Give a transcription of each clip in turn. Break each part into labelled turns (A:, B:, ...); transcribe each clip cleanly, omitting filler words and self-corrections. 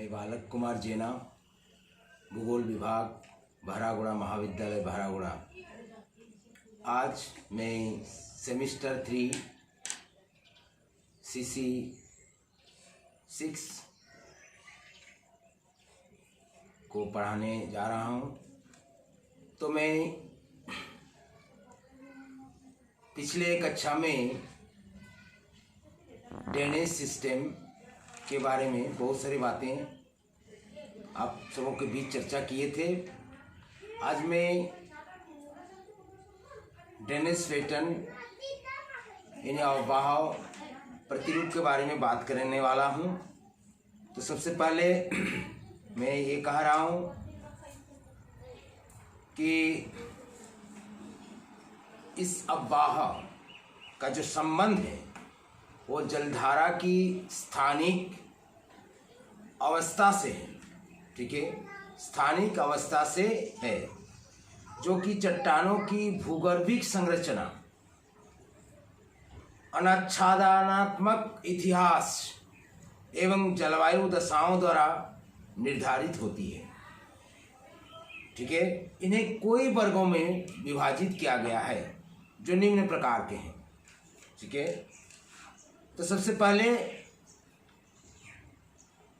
A: मैं बालक कुमार जेना, भूगोल विभाग, बहरागोड़ा महाविद्यालय बहरागोड़ा। आज मैं सेमेस्टर 3 CC 6 को पढ़ाने जा रहा हूँ। तो मैं पिछले कक्षा में ड्रेनेज सिस्टम के बारे में बहुत सारी बातें आप सबों के बीच चर्चा किए थे। आज मैं ड्रेनेज पैटर्न यानी बहाव प्रतिरूप के बारे में बात करने वाला हूँ। तो सबसे पहले मैं ये कह रहा हूँ कि इस अववाह का जो संबंध है वो जलधारा की स्थानिक अवस्था से है। ठीक है, स्थानिक अवस्था से है, जो कि चट्टानों की भूगर्भिक संरचना, अनाच्छादनात्मक इतिहास एवं जलवायु दशाओं द्वारा निर्धारित होती है। ठीक है, इन्हें कई वर्गों में विभाजित किया गया है जो निम्न प्रकार के हैं। ठीक है, तो सबसे पहले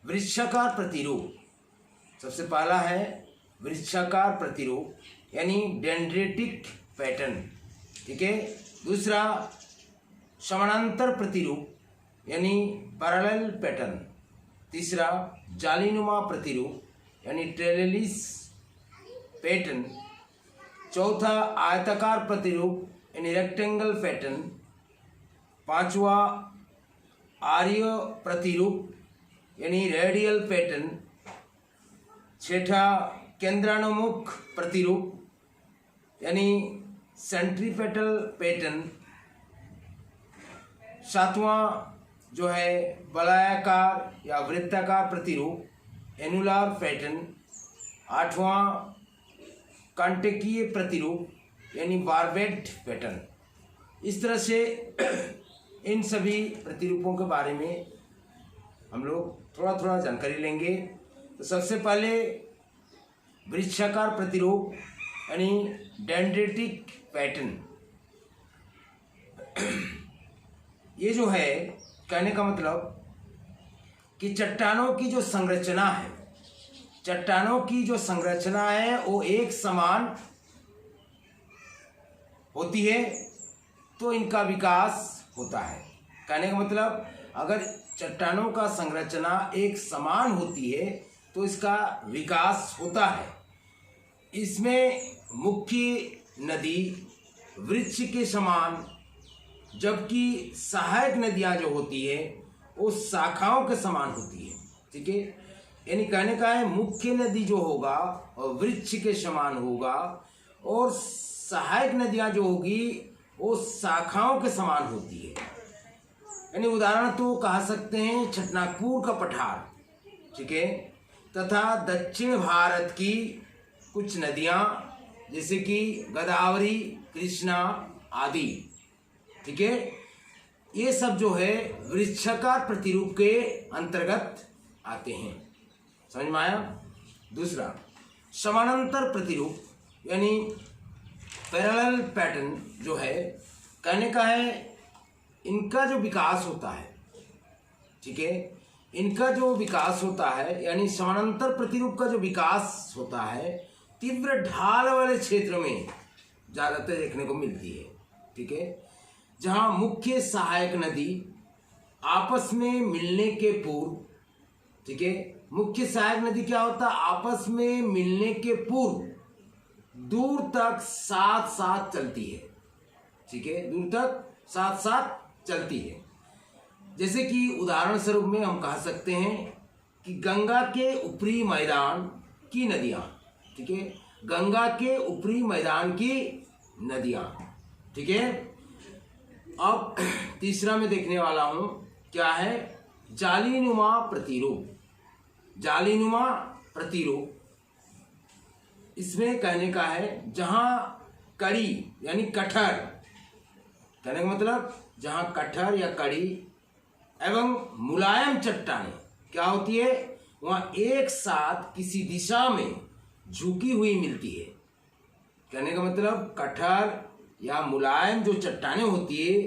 A: वृक्षाकार प्रतिरूप। सबसे पहला है वृक्षाकार प्रतिरूप यानी डेंड्रेटिक पैटर्न। ठीक है, दूसरा समानांतर प्रतिरूप यानी पैरेलल पैटर्न। तीसरा जालीनुमा प्रतिरूप यानी ट्रेलिस पैटर्न। चौथा आयताकार प्रतिरूप यानी रेक्टेंगल पैटर्न। पांचवा आर्य प्रतिरूप यानी रेडियल पैटर्न। छठा केंद्रानुमुख प्रतिरूप यानी सेंट्रीपेटल पैटर्न। सातवां जो है वलयाकार या वृत्ताकार प्रतिरूप एनुलर पैटर्न। आठवां कांटेकीय प्रतिरूप यानी बारबेट पैटर्न। इस तरह से इन सभी प्रतिरूपों के बारे में हम लोग थोड़ा थोड़ा जानकारी लेंगे। तो सबसे पहले वृक्षाकार प्रतिरूप यानी डेंड्रेटिक पैटर्न। ये जो है कहने का मतलब कि चट्टानों की जो संरचना है, चट्टानों की जो संरचना है वो एक समान होती है तो इनका विकास होता है। कहने का मतलब अगर चट्टानों का संरचना एक समान होती है तो इसका विकास होता है। इसमें मुख्य नदी वृक्ष के समान, जबकि सहायक नदियां जो होती है वो शाखाओं के समान होती है। ठीक है, यानी कहने का है मुख्य नदी जो होगा और वृक्ष के समान होगा और सहायक नदियां जो होगी वो शाखाओं के समान होती है। यानी उदाहरण तो कह सकते हैं छटनागपुर का पठार, ठीक है, तथा दक्षिण भारत की कुछ नदियां जैसे कि गोदावरी, कृष्णा आदि। ठीक है, ये सब जो है वृक्षाकार प्रतिरूप के अंतर्गत आते हैं। समझ में आया? दूसरा समानांतर प्रतिरूप यानी पैरेलल पैटर्न जो है कहने का है इनका जो विकास होता है, ठीक है, इनका जो विकास होता है यानी समानांतर प्रतिरूप का जो विकास होता है तीव्र ढाल वाले क्षेत्र में ज़्यादातर देखने को मिलती है। ठीक है, जहाँ मुख्य सहायक नदी आपस में मिलने के पूर्व, ठीक है, मुख्य सहायक नदी क्या होता है आपस में मिलने के पूर्व दूर तक साथ साथ चलती है। ठीक है, दूर तक साथ साथ चलती है। जैसे कि उदाहरण स्वरूप में हम कह सकते हैं कि गंगा के ऊपरी मैदान की नदियाँ, ठीक है, गंगा के ऊपरी मैदान की नदियाँ। ठीक है, अब तीसरा मैं देखने वाला हूँ क्या है जालीनुमा प्रतिरूप। जालीनुमा प्रतिरूप इसमें कहने का है जहाँ कड़ी यानी कठर, कहने का मतलब जहाँ कठर या कड़ी एवं मुलायम चट्टानें क्या होती है वहाँ एक साथ किसी दिशा में झुकी हुई मिलती है। कहने का मतलब कठोर या मुलायम जो चट्टानें होती है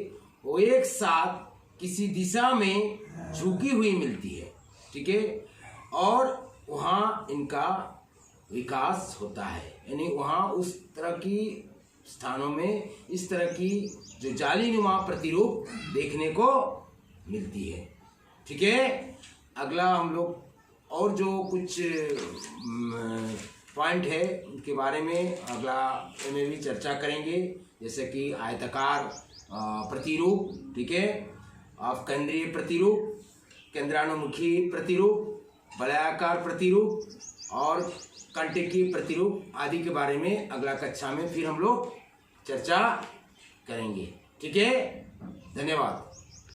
A: वो एक साथ किसी दिशा में झुकी हुई मिलती है, ठीक है, और वहाँ इनका विकास होता है। यानी वहाँ उस तरह की स्थानों में इस तरह की जो जालीनुमा प्रतिरूप देखने को मिलती है, ठीक है। अगला हम लोग और जो कुछ पॉइंट है उनके बारे में अगला में भी चर्चा करेंगे, जैसे कि आयताकार प्रतिरूप, ठीक है, केंद्रीय प्रतिरूप, केंद्रानुमुखी प्रतिरूप, वलयाकार प्रतिरूप और कंटकीय प्रतिरूप आदि के बारे में अगला कक्षा में फिर हम लोग चर्चा करेंगे, ठीक है। धन्यवाद।